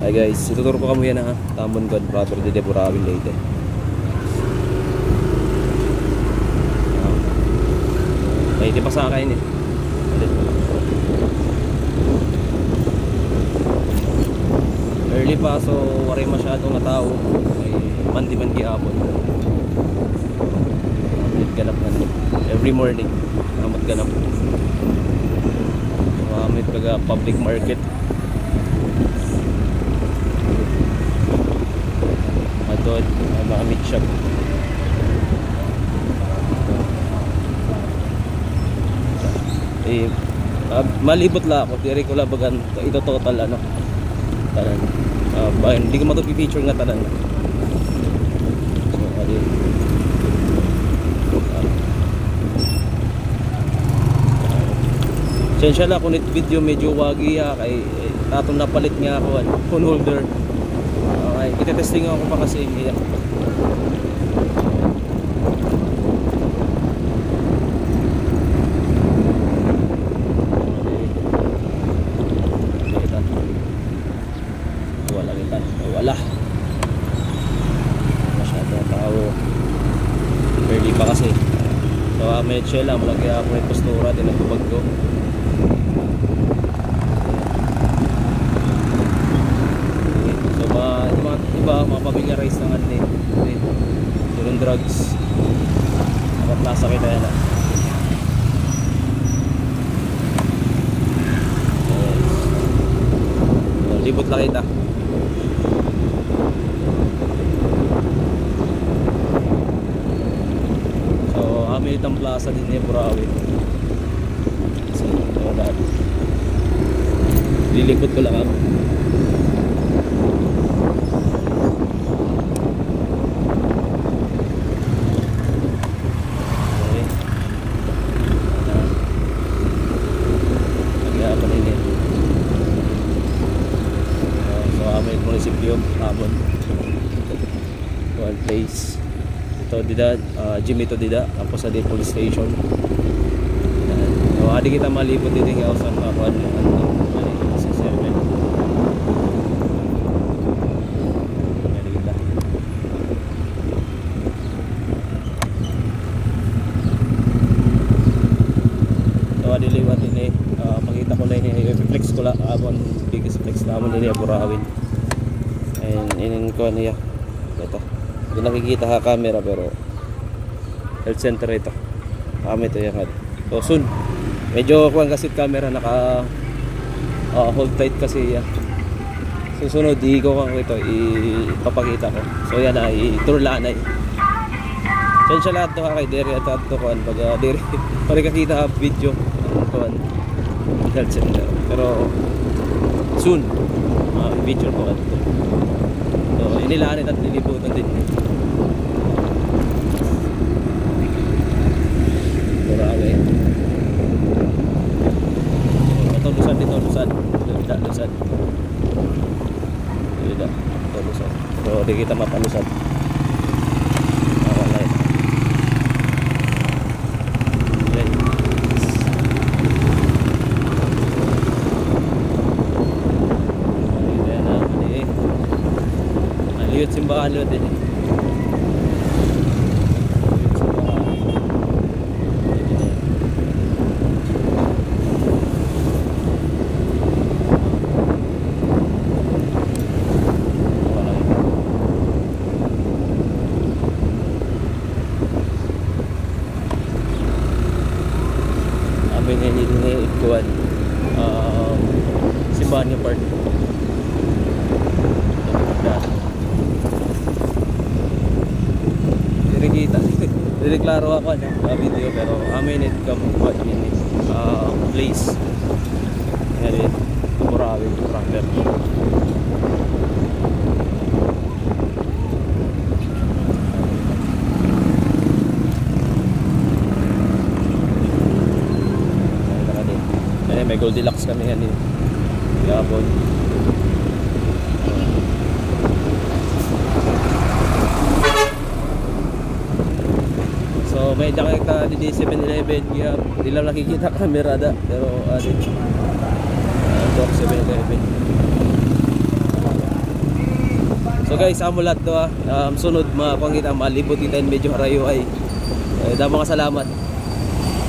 Hi guys, ituturo ko kamo yan ha. Tamon God property de Burawin Leyte. Ay, di pa sa akin eh. Early pa, so waray masyadong na tao. Ay, mandi-man gihapon. Ganap na every morning. Amat ganap. May taga public market. Doon, mga meat shop. Eh, malibot la ako. Tiri ko lang bagan. Ito total ano. Tanan. Hindi ko matupi-feature nga tanan. So, adi. Sensya lang kung ito video medyo wagi kay tatong napalit nga ako phone holder. Okay, kita-testing ako pa kasi iya. Wala. Masyadong tao. Early pa kasi. So may chill lang, malagay ako ng postura din ang tubag ko. Iba, mapamiliarize naman din yung drugs dapat nasa kita yan libot lang kita. So Hamilton Plaza din niya Burawin kasi lilipot ko lang ako. Munisipyo, Hamon. One place. Ito dida, gym ito dida. Tapos sa police station. So, adi kita malipot dito ng Ausan Kakuan. Sa 7. Adi kita. So, adi liwat ini. Makita ko lang ini. Flex ko lang. Biggest flex naman nila Burawin. And inin ko niya ito hindi nakikita ha camera pero health center ito kami ito yan so soon medyo kuwang kasi camera naka hold tight kasi yan susunod ko kung ito ipapakita ko so yan na iturlaan na sensya lahat ito kay Dere at ito kuhan pag Dere pag kakita video kuhan health center pero soon video ko ito. So, inilanit at nilibutan din. Burawin. Ito lusan dito, lusan. Lusan. Ito lusan. So, di kita mapalusan. Wala ito. Liyot simbahan lo din. Amin ini ikuan simbahan niya part. Kita dideklaro ako na video pero amin it come what in place ngayon Burawin Tracker may Goldilocks kami yan yapon. So may nakita di 7-Eleven kaya hindi lang nakikita camera da pero dok 7-Eleven So guys, amo lahat to sunod mga pangita malibot kita medyo harayo ay. Mga salamat.